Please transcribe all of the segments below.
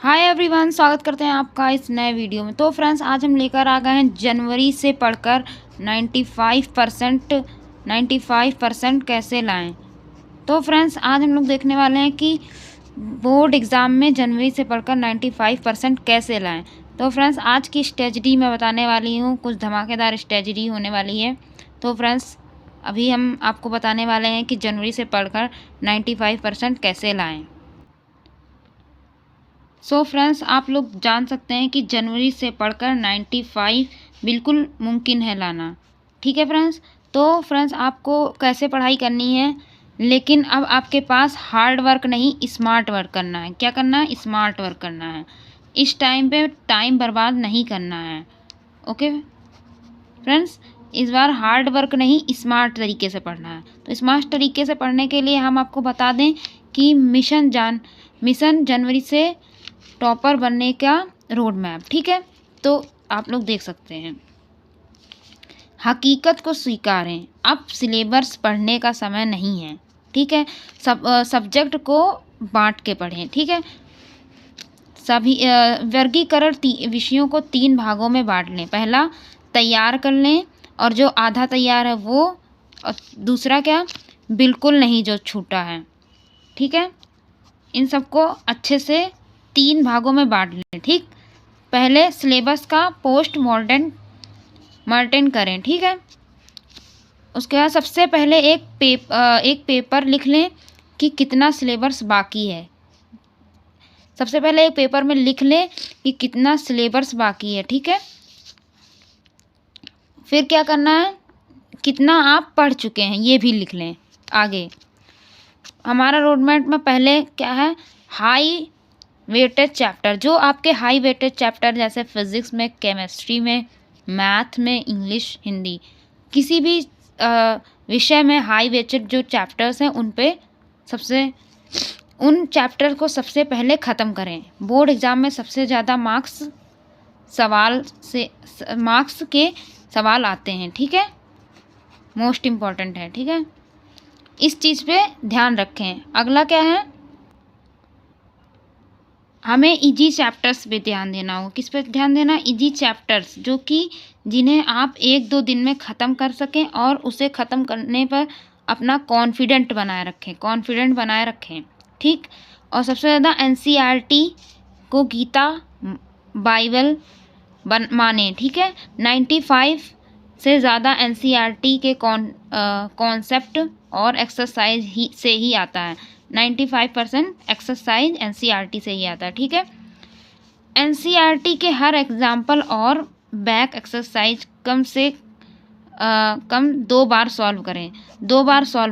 Hi everyone, स्वागत करते हैं आपका इस नए वीडियो में। तो फ्रेंड्स, आज हम लेकर आ गए हैं जनवरी से पढ़कर 95% कैसे लाएं। तो फ्रेंड्स, आज हम लोग देखने वाले हैं कि बोर्ड एग्ज़ाम में जनवरी से पढ़कर 95% कैसे लाएं। तो फ्रेंड्स, आज की स्ट्रेटजी मैं बताने वाली हूँ, कुछ धमाकेदार स्ट्रेटजी होने वाली है। तो फ्रेंड्स, अभी हम आपको बताने वाले हैं कि जनवरी से पढ़कर 95% कैसे लाएँ। सो फ्रेंड्स, आप लोग जान सकते हैं कि जनवरी से पढ़कर 95 बिल्कुल मुमकिन है लाना। ठीक है फ्रेंड्स। तो फ्रेंड्स, आपको कैसे पढ़ाई करनी है, लेकिन अब आपके पास हार्ड वर्क नहीं, स्मार्ट वर्क करना है। क्या करना है? स्मार्ट वर्क करना है। इस टाइम पे टाइम बर्बाद नहीं करना है। ओके फ्रेंड्स, इस बार हार्ड वर्क नहीं, स्मार्ट तरीके से पढ़ना है। तो स्मार्ट तरीके से पढ़ने के लिए हम आपको बता दें कि मिशन जनवरी से टॉपर बनने का रोड मैप। ठीक है, तो आप लोग देख सकते हैं। हकीकत को स्वीकारें, अब सिलेबस पढ़ने का समय नहीं है। ठीक है, सब्जेक्ट को बांट के पढ़ें। ठीक है, सभी वर्गीकरण विषयों को 3 भागों में बांट लें। पहला तैयार कर लें, और जो आधा तैयार है वो, और दूसरा क्या, बिल्कुल नहीं, जो छूटा है। ठीक है, इन सबको अच्छे से 3 भागों में बांट लें। ठीक, पहले सिलेबस का पोस्ट मॉर्टन करें। ठीक है, उसके बाद सबसे पहले एक पेपर लिख लें कि कितना सिलेबस बाकी है। सबसे पहले एक पेपर में लिख लें कि कितना सिलेबस बाकी है। ठीक है, फिर क्या करना है, कितना आप पढ़ चुके हैं ये भी लिख लें। आगे हमारा रोड मैप में पहले क्या है, हाई वेटेज चैप्टर, जो आपके हाई वेटेज चैप्टर जैसे फिज़िक्स में, केमिस्ट्री में, मैथ में, इंग्लिश, हिंदी, किसी भी विषय में हाई वेटेज जो चैप्टर्स हैं उन चैप्टर को सबसे पहले ख़त्म करें। बोर्ड एग्ज़ाम में सबसे ज़्यादा मार्क्स के सवाल आते हैं। ठीक है, मोस्ट इम्पॉर्टेंट है। ठीक है, इस चीज़ पे ध्यान रखें। अगला क्या है, हमें इजी चैप्टर्स पे ध्यान देना हो। किस पे ध्यान देना? इजी चैप्टर्स, जो कि जिन्हें आप 1-2 दिन में ख़त्म कर सकें, और उसे ख़त्म करने पर अपना कॉन्फिडेंट बनाए रखें। ठीक, और सबसे ज़्यादा एनसीईआरटी को गीता बाइबल माने। ठीक है, 95 से ज़्यादा एनसीईआरटी के कॉन्सेप्ट और एक्सरसाइज से ही आता है। 95% एक्सरसाइज एनसीईआरटी से ही आता है। ठीक है, एनसीईआरटी के हर एग्जाम्पल और बैक एक्सरसाइज कम से कम 2 बार सॉल्व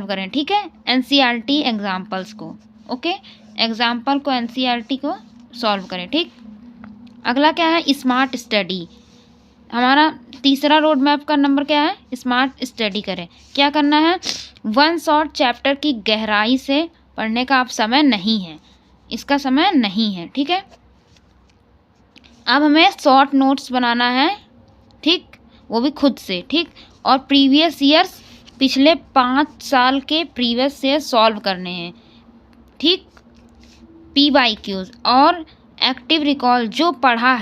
करें। ठीक है, एनसीईआरटी एग्जाम्पल्स को, ओके, एग्जाम्पल को एनसीईआरटी को सॉल्व करें। ठीक, अगला क्या है, स्मार्ट स्टडी। हमारा तीसरा रोड मैप का नंबर क्या है, स्मार्ट स्टडी करें। क्या करना है, 1 शॉर्ट चैप्टर की गहराई से पढ़ने का अब समय नहीं है, इसका समय नहीं है। ठीक है, अब हमें शॉर्ट नोट्स बनाना है। ठीक, वो भी खुद से। ठीक, और प्रीवियस ईयर्स, पिछले 5 साल के प्रीवियस ईयर सॉल्व करने हैं। ठीक, PYQs और एक्टिव रिकॉल, जो पढ़ा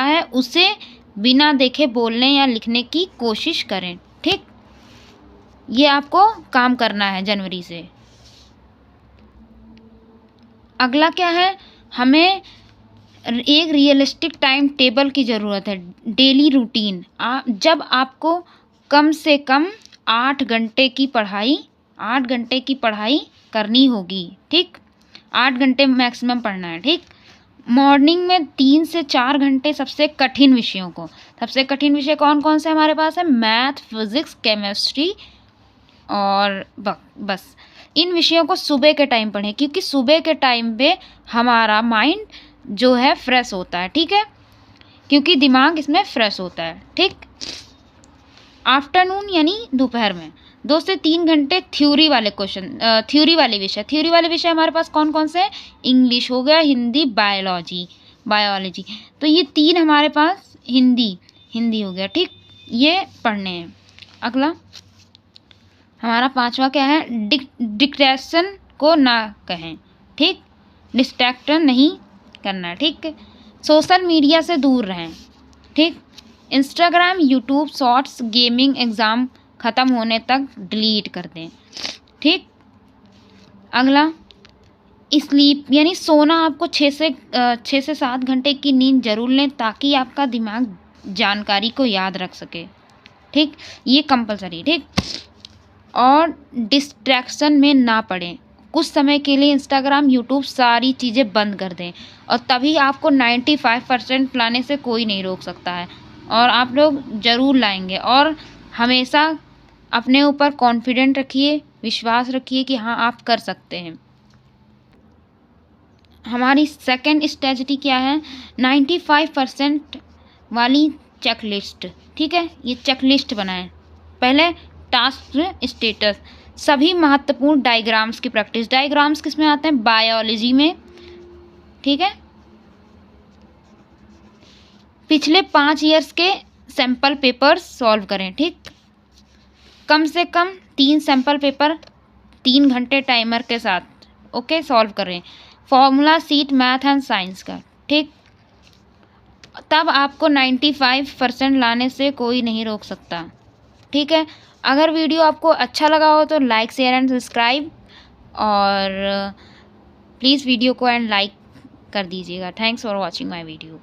है उसे बिना देखे बोलने या लिखने की कोशिश करें। ठीक, ये आपको काम करना है जनवरी से। अगला क्या है, हमें एक रियलिस्टिक टाइम टेबल की ज़रूरत है। डेली रूटीन, जब आपको कम से कम 8 घंटे की पढ़ाई करनी होगी। ठीक, 8 घंटे मैक्सिमम पढ़ना है। ठीक, मॉर्निंग में 3 से 4 घंटे सबसे कठिन विषयों को। सबसे कठिन विषय कौन कौन से हमारे पास है? मैथ, फिज़िक्स, केमिस्ट्री और बस इन विषयों को सुबह के टाइम पढ़ें, क्योंकि सुबह के टाइम पे हमारा माइंड जो है फ्रेश होता है। ठीक है, क्योंकि दिमाग इसमें फ्रेश होता है। ठीक, आफ्टरनून यानी दोपहर में 2 से 3 घंटे थ्योरी वाले विषय हमारे पास कौन कौन से हैं? इंग्लिश हो गया, हिंदी, बायोलॉजी। तो ये 3 हमारे पास, हिंदी हो गया। ठीक, ये पढ़ने हैं। अगला हमारा 5वां क्या है, डिस्ट्रैक्शन को ना कहें। ठीक, डिस्ट्रैक्शन नहीं करना है, ठीक है। सोशल मीडिया से दूर रहें, ठीक। Instagram, YouTube shorts, gaming, exam ख़त्म होने तक डिलीट कर दें, ठीक। अगला, स्लीप यानी सोना। आपको 6 से 7 घंटे की नींद ज़रूर लें ताकि आपका दिमाग जानकारी को याद रख सके, ठीक। ये कंपलसरी, ठीक। और डिस्ट्रैक्शन में ना पड़ें। कुछ समय के लिए इंस्टाग्राम, यूट्यूब सारी चीज़ें बंद कर दें और तभी आपको 95% लाने से कोई नहीं रोक सकता है और आप लोग ज़रूर लाएंगे। और हमेशा अपने ऊपर कॉन्फिडेंट रखिए, विश्वास रखिए कि हाँ आप कर सकते हैं। हमारी सेकंड स्ट्रेटजी क्या है? 95% वाली चेकलिस्ट, ठीक है। ये चेकलिस्ट बनाएं। पहले टास्क स्टेटस, सभी महत्वपूर्ण डायग्राम्स की प्रैक्टिस। डायग्राम्स किस में आते हैं? बायोलॉजी में, ठीक है। पिछले 5 ईयर्स के सैंपल पेपर्स सॉल्व करें, ठीक। कम से कम 3 सैंपल पेपर 3 घंटे टाइमर के साथ, ओके, सॉल्व करें। Formula seat math and science का, ठीक। तब आपको 95% लाने से कोई नहीं रोक सकता, ठीक है। अगर वीडियो आपको अच्छा लगा हो तो लाइक, शेयर एंड सब्सक्राइब और प्लीज़ वीडियो को एंड लाइक कर दीजिएगा। Thanks for watching my video.